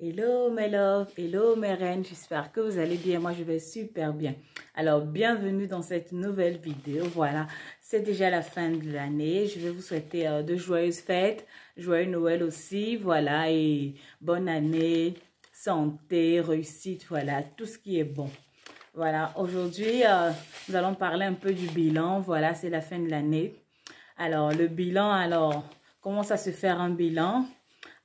Hello mes love, hello mes reines, j'espère que vous allez bien, moi je vais super bien. Alors bienvenue dans cette nouvelle vidéo, voilà, c'est déjà la fin de l'année, je vais vous souhaiter de joyeuses fêtes, joyeux Noël aussi, voilà, et bonne année, santé, réussite, voilà, tout ce qui est bon. Voilà, aujourd'hui nous allons parler un peu du bilan, voilà, c'est la fin de l'année. Alors le bilan, comment ça se fait un bilan?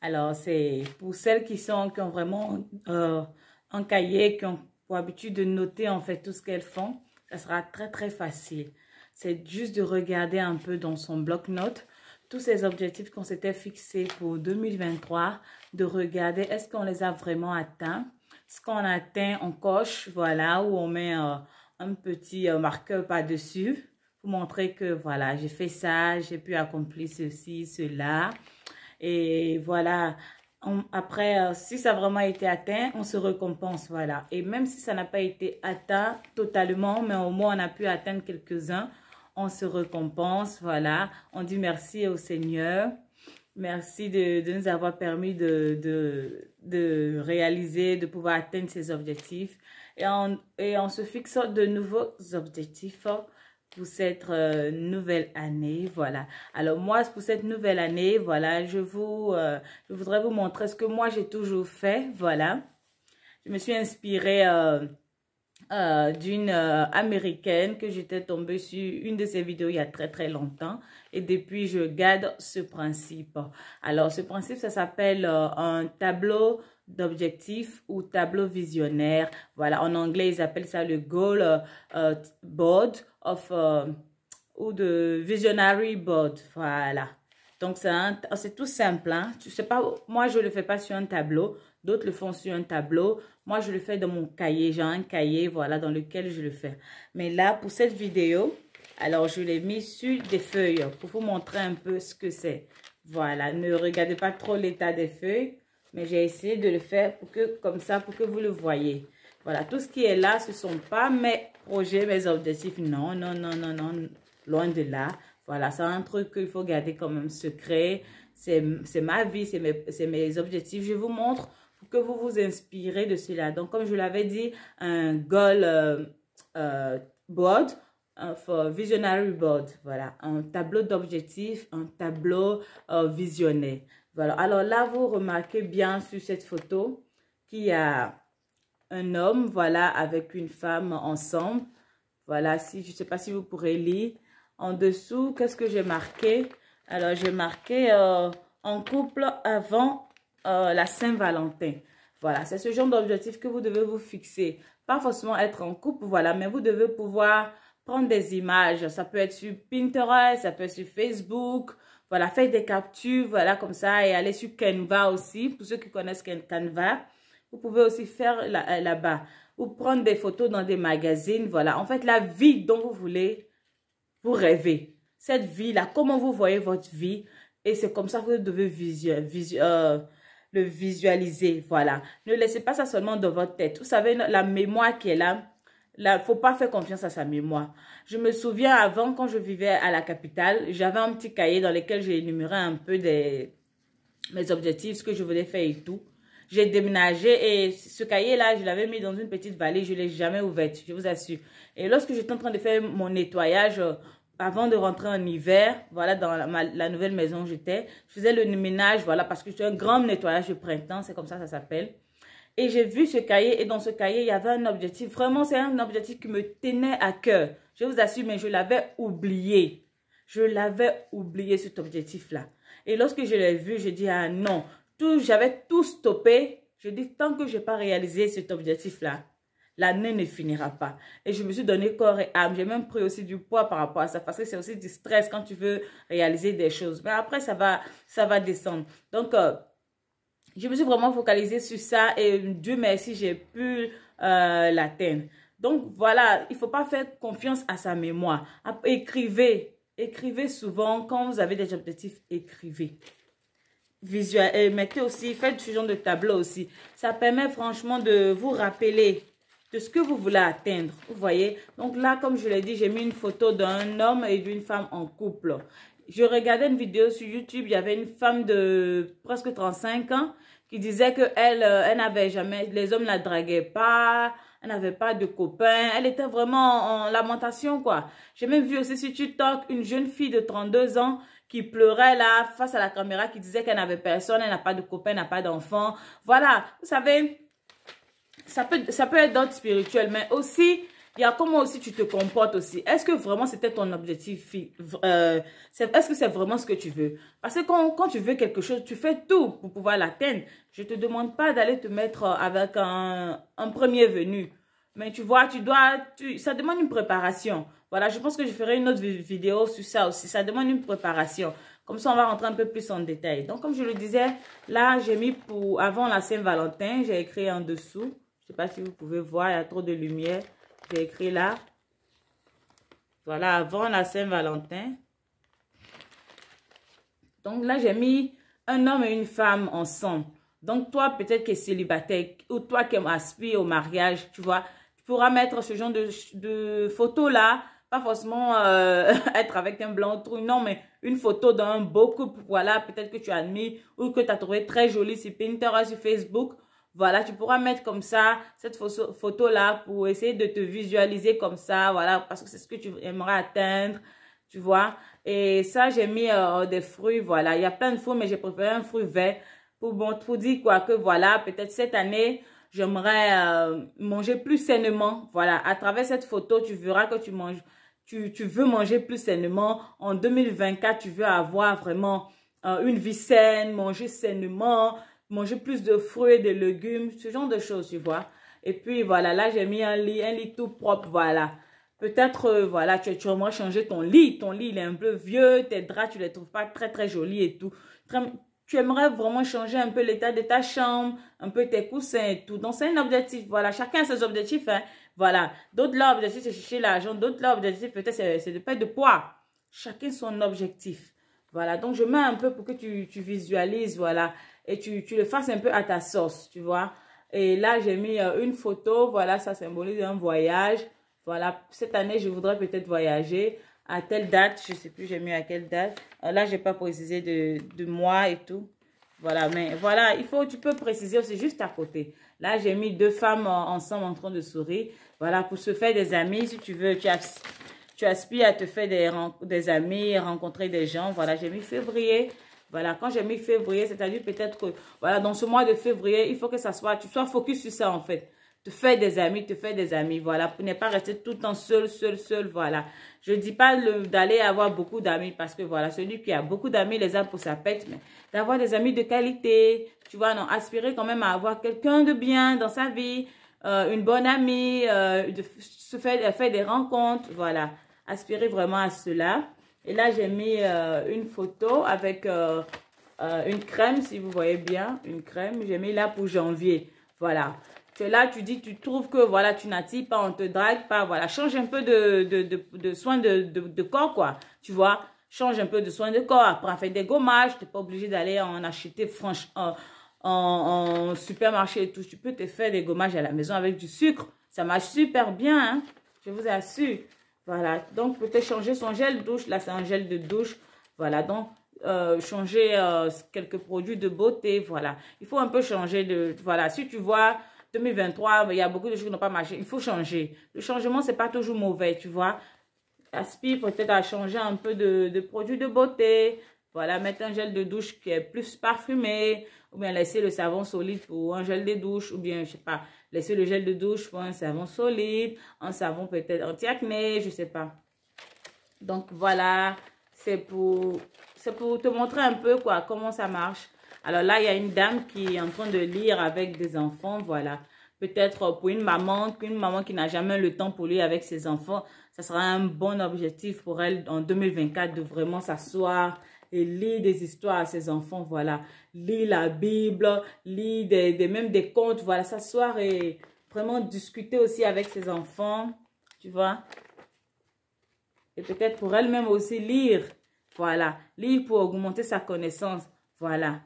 Alors, c'est pour celles qui ont vraiment un cahier, qui ont pour habitude de noter en fait tout ce qu'elles font, ça sera très très facile. C'est juste de regarder un peu dans son bloc-notes tous ces objectifs qu'on s'était fixés pour 2023, de regarder est-ce qu'on les a vraiment atteints. Ce qu'on a atteint, on coche, voilà, ou on met un petit marqueur par-dessus pour montrer que voilà, j'ai fait ça, j'ai pu accomplir ceci, cela. Et voilà, après, si ça a vraiment été atteint, on se récompense, voilà. Et même si ça n'a pas été atteint totalement, mais au moins on a pu atteindre quelques-uns, on se récompense, voilà. On dit merci au Seigneur. Merci de nous avoir permis de réaliser, de pouvoir atteindre ces objectifs. Et on se fixe de nouveaux objectifs pour cette nouvelle année, voilà. Alors moi, pour cette nouvelle année, voilà, je voudrais vous montrer ce que moi j'ai toujours fait, voilà. Je me suis inspirée d'une américaine que j'étais tombée sur une de ses vidéos il y a très très longtemps et depuis je garde ce principe. Alors ce principe, ça s'appelle un tableau d'objectifs ou tableau visionnaire. Voilà, en anglais ils appellent ça le goal board of ou de visionary board. Voilà. Donc c'est tout simple, hein. Tu sais pas, moi je le fais pas sur un tableau, d'autres le font sur un tableau. Moi je le fais dans mon cahier, j'ai un cahier, voilà, dans lequel je le fais. Mais là pour cette vidéo, alors je l'ai mis sur des feuilles pour vous montrer un peu ce que c'est. Voilà, ne regardez pas trop l'état des feuilles, mais j'ai essayé de le faire pour que comme ça pour que vous le voyez. Voilà, tout ce qui est là, ce sont pas mes projets, mes objectifs. Non, non, non, non, non, loin de là. Voilà, c'est un truc qu'il faut garder comme un secret. C'est ma vie, c'est mes objectifs. Je vous montre pour que vous vous inspirez de cela. Donc, comme je l'avais dit, un goal board, for visionary board. Voilà, un tableau d'objectifs, un tableau visionnaire. Voilà, alors là, vous remarquez bien sur cette photo qu'il y a un homme, voilà, avec une femme ensemble. Voilà, si je ne sais pas si vous pourrez lire. En dessous, qu'est-ce que j'ai marqué? Alors, j'ai marqué en couple avant la Saint-Valentin. Voilà, c'est ce genre d'objectif que vous devez vous fixer. Pas forcément être en couple, voilà, mais vous devez pouvoir prendre des images. Ça peut être sur Pinterest, ça peut être sur Facebook. Voilà, faire des captures, voilà, comme ça, et aller sur Canva aussi. Pour ceux qui connaissent Canva, vous pouvez aussi faire là-bas. Ou prendre des photos dans des magazines, voilà. En fait, la vie dont vous voulez, vous rêvez. Cette vie-là, comment vous voyez votre vie. Et c'est comme ça que vous devez le visualiser. Voilà. Ne laissez pas ça seulement dans votre tête. Vous savez, la mémoire qui est là, il ne faut pas faire confiance à sa mémoire. Je me souviens avant, quand je vivais à la capitale, j'avais un petit cahier dans lequel j'ai énuméré un peu mes objectifs, ce que je voulais faire et tout. J'ai déménagé et ce cahier-là, je l'avais mis dans une petite valise. Je ne l'ai jamais ouverte, je vous assure. Et lorsque j'étais en train de faire mon nettoyage, avant de rentrer en hiver, voilà, dans la nouvelle maison où j'étais, je faisais le ménage, voilà, parce que c'était un grand nettoyage de printemps, c'est comme ça s'appelle. Et j'ai vu ce cahier et dans ce cahier, il y avait un objectif. Vraiment, c'est un objectif qui me tenait à cœur. Je vous assure, mais je l'avais oublié. Je l'avais oublié, cet objectif-là. Et lorsque je l'ai vu, je dis, ah non, j'avais tout stoppé. Je dis, tant que je n'ai pas réalisé cet objectif-là, l'année ne finira pas. Et je me suis donné corps et âme. J'ai même pris aussi du poids par rapport à ça. Parce que c'est aussi du stress quand tu veux réaliser des choses. Mais après, ça va descendre. Donc, je me suis vraiment focalisée sur ça. Et Dieu merci, j'ai pu l'atteindre. Donc, voilà, il ne faut pas faire confiance à sa mémoire. Écrivez. Écrivez souvent. Quand vous avez des objectifs, écrivez. Mettez aussi, faites ce genre de tableau aussi. Ça permet franchement de vous rappeler de ce que vous voulez atteindre. Vous voyez? Donc là, comme je l'ai dit, j'ai mis une photo d'un homme et d'une femme en couple. Je regardais une vidéo sur YouTube, il y avait une femme de presque 35 ans qui disait que elle n'avait jamais, les hommes la draguaient pas, elle n'avait pas de copain, elle était vraiment en lamentation, quoi. J'ai même vu aussi sur TikTok une jeune fille de 32 ans qui pleurait là, face à la caméra, qui disait qu'elle n'avait personne, elle n'a pas de copain, elle n'a pas d'enfant. Voilà, vous savez, ça peut être d'ordre spirituel, mais aussi, il y a comment aussi tu te comportes aussi. Est-ce que vraiment c'était ton objectif? Est-ce que c'est vraiment ce que tu veux? Parce que quand tu veux quelque chose, tu fais tout pour pouvoir l'atteindre. Je ne te demande pas d'aller te mettre avec un premier venu. Mais tu vois, ça demande une préparation. Voilà, je pense que je ferai une autre vidéo sur ça aussi. Ça demande une préparation. Comme ça, on va rentrer un peu plus en détail. Donc, comme je le disais, là, j'ai mis avant la Saint-Valentin, j'ai écrit en dessous. Je ne sais pas si vous pouvez voir, il y a trop de lumière. J'ai écrit là. Voilà, avant la Saint-Valentin. Donc là, j'ai mis un homme et une femme ensemble. Donc toi, peut-être que célibataire ou toi qui aspires au mariage, tu vois, tu pourras mettre ce genre de photos là. Pas forcément être avec un blanc truc, non, mais une photo d'un beau couple, voilà, peut-être que tu admires ou que tu as trouvé très jolie sur Pinterest, sur Facebook. Voilà, tu pourras mettre comme ça, cette photo-là pour essayer de te visualiser comme ça, voilà, parce que c'est ce que tu aimerais atteindre, tu vois. Et ça, j'ai mis des fruits, voilà. Il y a plein de fruits, mais j'ai préféré un fruit vert pour dire quoi que, voilà, peut-être cette année, j'aimerais manger plus sainement. Voilà, à travers cette photo, tu verras que tu manges, tu veux manger plus sainement. En 2024, tu veux avoir vraiment une vie saine, manger sainement, manger plus de fruits et de légumes, ce genre de choses, tu vois. Et puis, voilà, là, j'ai mis un lit tout propre, voilà. Peut-être, voilà, tu aimerais changer ton lit. Ton lit, il est un peu vieux, tes draps, tu les trouves pas très, très jolis et tout. Tu aimerais vraiment changer un peu l'état de ta chambre, un peu tes coussins et tout. Donc, c'est un objectif, voilà. Chacun a ses objectifs, hein. Voilà. D'autres, leur objectif, c'est chercher l'argent. D'autres, leur objectif, peut-être, c'est de perdre de poids. Chacun son objectif. Voilà. Donc, je mets un peu pour que tu visualises, voilà. Et tu le fasses un peu à ta sauce, tu vois. Et là, j'ai mis une photo. Voilà, ça symbolise un voyage. Voilà, cette année, je voudrais peut-être voyager à telle date. Je ne sais plus, j'ai mis à quelle date. Là, je n'ai pas précisé de mois et tout. Voilà, mais voilà, tu peux préciser aussi juste à côté. Là, j'ai mis deux femmes ensemble en train de sourire. Voilà, pour se faire des amis, si tu veux, tu aspires à te faire des amis, rencontrer des gens. Voilà, j'ai mis février. Voilà, quand j'ai mis février, c'est-à-dire peut-être que, voilà, dans ce mois de février, il faut que tu sois focus sur ça, en fait. Te faire des amis, voilà, pour ne pas rester tout le temps seul, voilà. Je ne dis pas d'aller avoir beaucoup d'amis, parce que, voilà, celui qui a beaucoup d'amis, les a pour sa pète, mais d'avoir des amis de qualité, tu vois, non, aspirer quand même à avoir quelqu'un de bien dans sa vie, une bonne amie, de faire des rencontres, voilà. Aspirer vraiment à cela. Et là, j'ai mis une photo avec une crème, si vous voyez bien, une crème. J'ai mis là pour janvier. Voilà. Là, tu trouves que voilà, tu n'attires pas, on te drague pas. Voilà, change un peu de soins de corps, quoi. Tu vois, change un peu de soins de corps. Après, faire des gommages. Tu n'es pas obligé d'aller en acheter franchement en supermarché et tout. Tu peux te faire des gommages à la maison avec du sucre. Ça marche super bien, hein, je vous assure. Voilà, donc peut-être changer son gel douche. Là, c'est un gel de douche. Voilà, donc changer quelques produits de beauté. Voilà, il faut un peu changer de... Voilà, si tu vois 2023, il y a beaucoup de choses qui n'ont pas marché. Il faut changer. Le changement, c'est pas toujours mauvais, tu vois. Aspire peut-être à changer un peu de produits de beauté. Voilà, mettre un gel de douche qui est plus parfumé. Ou bien laisser le savon solide pour un gel de douche. Ou bien, je sais pas, laisser le gel de douche pour un savon solide. Un savon peut-être anti-acné, je sais pas. Donc, voilà. C'est pour te montrer un peu, quoi, comment ça marche. Alors là, il y a une dame qui est en train de lire avec des enfants, voilà. Peut-être pour une maman qui n'a jamais le temps pour lire avec ses enfants, ça sera un bon objectif pour elle en 2024 de vraiment s'asseoir et lire des histoires à ses enfants, voilà. Lire la Bible, lire même des contes, voilà. S'asseoir et vraiment discuter aussi avec ses enfants, tu vois. Et peut-être pour elle-même aussi lire, voilà. Lire pour augmenter sa connaissance, voilà.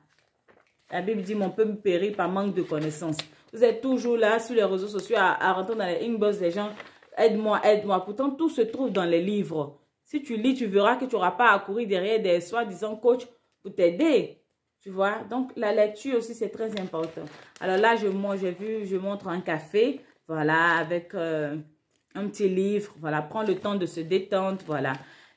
La Bible dit, mon peuple périt par manque de connaissances. Vous êtes toujours là sur les réseaux sociaux à rentrer dans les inbox des gens. Aide-moi, aide-moi. Pourtant, tout se trouve dans les livres. Si tu lis, tu verras que tu n'auras pas à courir derrière des soi-disant coachs pour t'aider. Tu vois, donc la lecture aussi, c'est très important. Alors là, je montre un café, voilà, avec un petit livre, voilà, prends le temps de se détendre, voilà.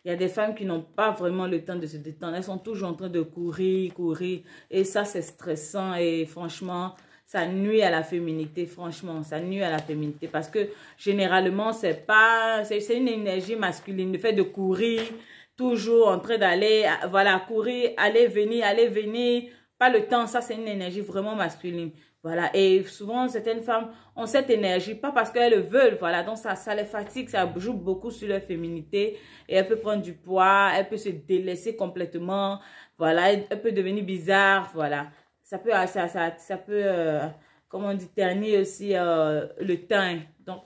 Il y a des femmes qui n'ont pas vraiment le temps de se détendre, elles sont toujours en train de courir, courir, et ça, c'est stressant, et franchement, ça nuit à la féminité, franchement, ça nuit à la féminité, parce que généralement, c'est une énergie masculine, le fait de courir, toujours en train d'aller, voilà, courir, aller, venir, pas le temps, ça c'est une énergie vraiment masculine. Voilà, et souvent certaines femmes ont cette énergie, pas parce qu'elles le veulent, voilà, donc ça les fatigue, ça joue beaucoup sur leur féminité, et elle peut prendre du poids, elle peut se délaisser complètement, voilà, elle peut devenir bizarre, voilà. Ça peut, comment on dit, ternir aussi le teint, donc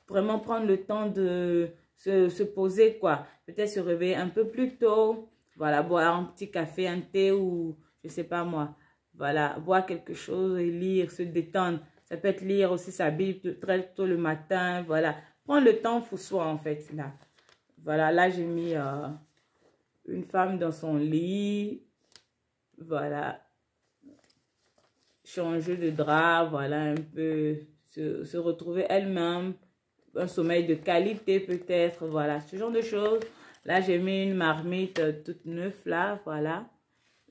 vraiment prendre le temps de se poser, quoi. Peut-être se réveiller un peu plus tôt. Voilà, boire un petit café, un thé ou je sais pas moi. Voilà, boire quelque chose et lire, se détendre. Ça peut être lire aussi sa Bible très tôt le matin. Voilà, prendre le temps pour soi en fait. Là. Voilà, là j'ai mis une femme dans son lit. Voilà, changer de drap. Voilà, un peu se retrouver elle-même. Un sommeil de qualité peut-être, voilà, ce genre de choses. Là, j'ai mis une marmite toute neuve, là, voilà.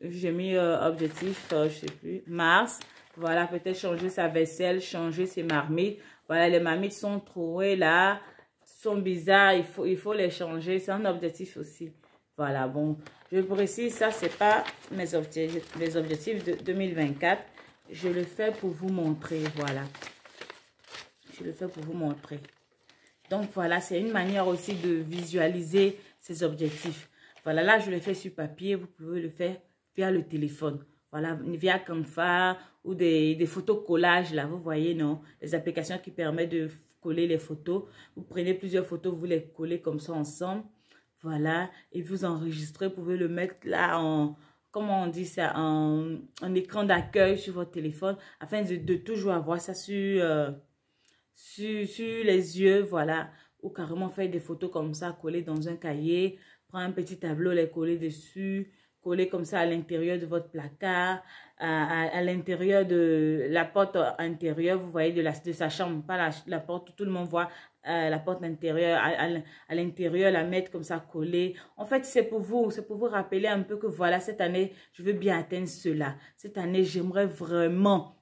J'ai mis objectif, je sais plus, Mars. Voilà, peut-être changer sa vaisselle, changer ses marmites. Voilà, les marmites sont trouées là, sont bizarres, il faut les changer. C'est un objectif aussi. Voilà, bon, je précise, ça, c'est pas mes objectifs, les objectifs de 2024. Je le fais pour vous montrer, voilà. Je le fais pour vous montrer. Donc, voilà, c'est une manière aussi de visualiser ces objectifs. Voilà, là, je le fais sur papier. Vous pouvez le faire via le téléphone. Voilà, via Canva ou des photos collages, là, vous voyez, non? Les applications qui permettent de coller les photos. Vous prenez plusieurs photos, vous les collez comme ça ensemble. Voilà, et vous enregistrez. Vous pouvez le mettre là en, comment on dit ça, en écran d'accueil sur votre téléphone afin de toujours avoir ça sur les yeux, voilà, ou carrément faire des photos comme ça, coller dans un cahier, prendre un petit tableau, les coller dessus, coller comme ça à l'intérieur de votre placard, à l'intérieur de la porte intérieure, vous voyez, de sa chambre, pas la porte où tout le monde voit, la porte intérieure, à l'intérieur, la mettre comme ça, coller. En fait, c'est pour vous rappeler un peu que voilà, cette année, je veux bien atteindre cela. Cette année, j'aimerais vraiment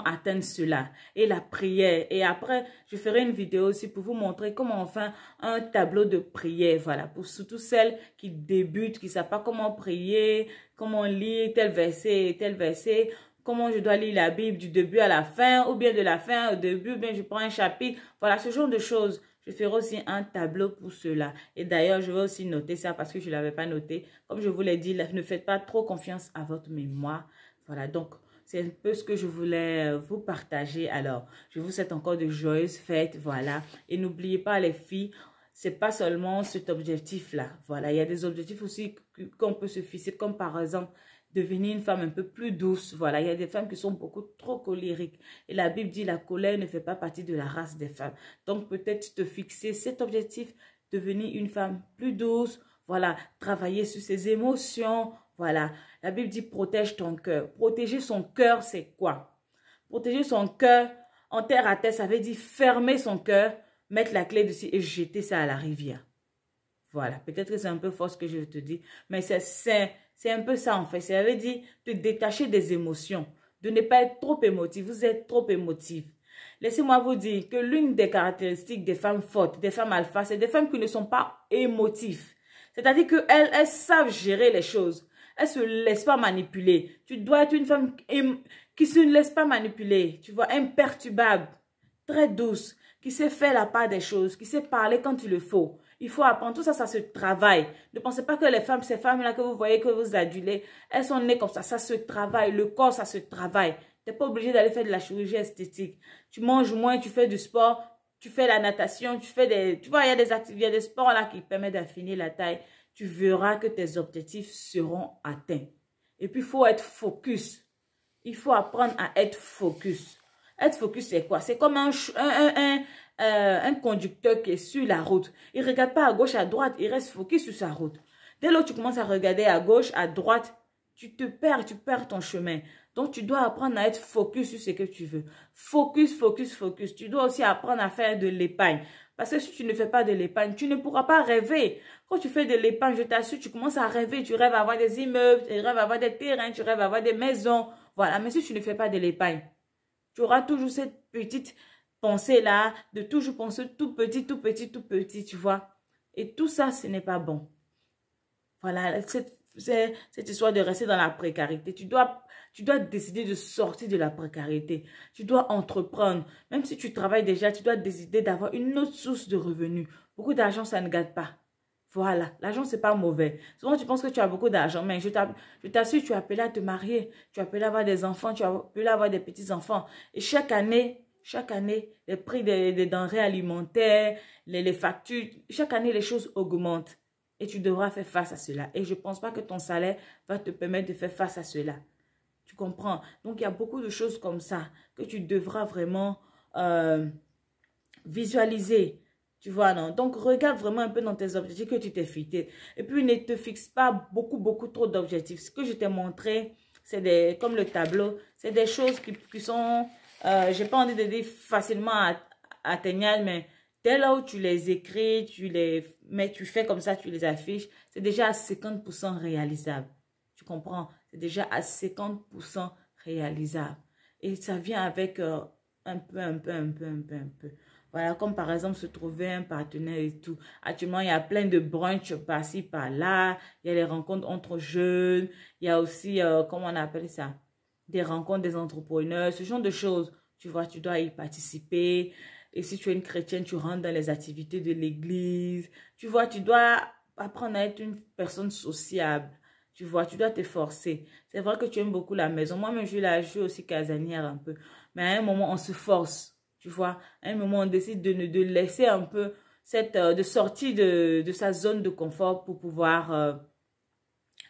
atteindre cela. Et la prière. Et après, je ferai une vidéo aussi pour vous montrer comment on fait un tableau de prière. Voilà. Pour surtout celles qui débutent, qui ne savent pas comment prier, comment lire tel verset, comment je dois lire la Bible du début à la fin, ou bien de la fin au début, ou bien je prends un chapitre. Voilà, ce genre de choses. Je ferai aussi un tableau pour cela. Et d'ailleurs, je vais aussi noter ça parce que je ne l'avais pas noté. Comme je vous l'ai dit, ne faites pas trop confiance à votre mémoire. Voilà, donc c'est un peu ce que je voulais vous partager. Alors, je vous souhaite encore de joyeuses fêtes, voilà. Et n'oubliez pas les filles, c'est pas seulement cet objectif-là. Voilà, il y a des objectifs aussi qu'on peut se fixer, comme par exemple, devenir une femme un peu plus douce. Voilà, il y a des femmes qui sont beaucoup trop colériques. Et la Bible dit, la colère ne fait pas partie de la race des femmes. Donc, peut-être te fixer cet objectif, devenir une femme plus douce. Voilà, travailler sur ses émotions. Voilà, la Bible dit protège ton cœur. Protéger son cœur, c'est quoi? Protéger son cœur en terre à terre, ça veut dire fermer son cœur, mettre la clé dessus et jeter ça à la rivière. Voilà, peut-être que c'est un peu fort ce que je te dis, mais c'est un peu ça en fait. Ça veut dire te détacher des émotions, de ne pas être trop émotif. Vous êtes trop émotif. Laissez-moi vous dire que l'une des caractéristiques des femmes fortes, des femmes alpha, c'est des femmes qui ne sont pas émotives. C'est-à-dire qu'elles savent gérer les choses. Elle ne se laisse pas manipuler. Tu dois être une femme qui se laisse pas manipuler. Tu vois, imperturbable, très douce, qui sait faire la part des choses, qui sait parler quand il le faut. Il faut apprendre. Tout ça, ça se travaille. Ne pensez pas que les femmes, ces femmes-là que vous voyez, que vous adulez, elles sont nées comme ça. Ça se travaille. Le corps, ça se travaille. Tu n'es pas obligé d'aller faire de la chirurgie esthétique. Tu manges moins, tu fais du sport, tu fais la natation, tu fais des... Tu vois, il y a des sports là qui permettent d'affiner la taille. Tu verras que tes objectifs seront atteints. Et puis, il faut être focus. Il faut apprendre à être focus. Être focus, c'est quoi? C'est comme un conducteur qui est sur la route. Il ne regarde pas à gauche, à droite. Il reste focus sur sa route. Dès lors que tu commences à regarder à gauche, à droite, tu perds ton chemin. Donc, tu dois apprendre à être focus sur ce que tu veux. Focus, focus, focus. Tu dois aussi apprendre à faire de l'épargne. Parce que si tu ne fais pas de l'épargne, tu ne pourras pas rêver. Quand tu fais de l'épargne, je t'assure, tu commences à rêver. Tu rêves avoir des immeubles, tu rêves avoir des terrains, tu rêves avoir des maisons. Voilà, mais si tu ne fais pas de l'épargne, tu auras toujours cette petite pensée-là de toujours penser tout petit, tout petit, tout petit, tu vois. Et tout ça, ce n'est pas bon. Voilà, cette histoire de rester dans la précarité. Tu dois décider de sortir de la précarité. Tu dois entreprendre. Même si tu travailles déjà, tu dois décider d'avoir une autre source de revenus. Beaucoup d'argent, ça ne gâte pas. Voilà, l'argent, c'est pas mauvais. Souvent, tu penses que tu as beaucoup d'argent, mais je t'assure, tu as appelé à te marier, tu as appelé à avoir des enfants, tu as appelé à avoir des petits-enfants. Et chaque année, les prix des denrées alimentaires, les factures, chaque année, les choses augmentent. Et tu devras faire face à cela. Et je ne pense pas que ton salaire va te permettre de faire face à cela. Tu comprends? Donc, il y a beaucoup de choses comme ça que tu devras vraiment visualiser. Tu vois, non? Donc, regarde vraiment un peu dans tes objectifs que tu t'es fixé. Et puis, ne te fixe pas beaucoup trop d'objectifs. Ce que je t'ai montré, c'est comme le tableau, c'est des choses qui sont, j'ai pas envie de dire facilement atteignables, mais dès là où tu les écris, tu fais comme ça, tu les affiches, c'est déjà à 50% réalisable. Tu comprends? C'est déjà à 50% réalisable. Et ça vient avec un peu. Voilà, comme par exemple se trouver un partenaire et tout. Actuellement, il y a plein de brunchs par-ci, par-là. Il y a les rencontres entre jeunes. Il y a aussi, comment on appelle ça? Des rencontres des entrepreneurs, ce genre de choses. Tu vois, tu dois y participer. Et si tu es une chrétienne, tu rentres dans les activités de l'église. Tu vois, tu dois apprendre à être une personne sociable. Tu vois, tu dois t'efforcer. C'est vrai que tu aimes beaucoup la maison. Moi-même, je suis aussi casanière un peu. Mais à un moment, on se force. Tu vois, à un moment, on décide de laisser un peu de sortir de sa zone de confort pour pouvoir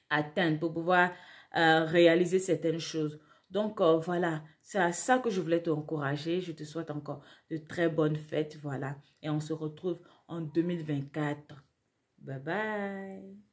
atteindre, pour pouvoir réaliser certaines choses. Donc, voilà, c'est à ça que je voulais t'encourager. Je te souhaite encore de très bonnes fêtes, voilà. Et on se retrouve en 2024. Bye bye.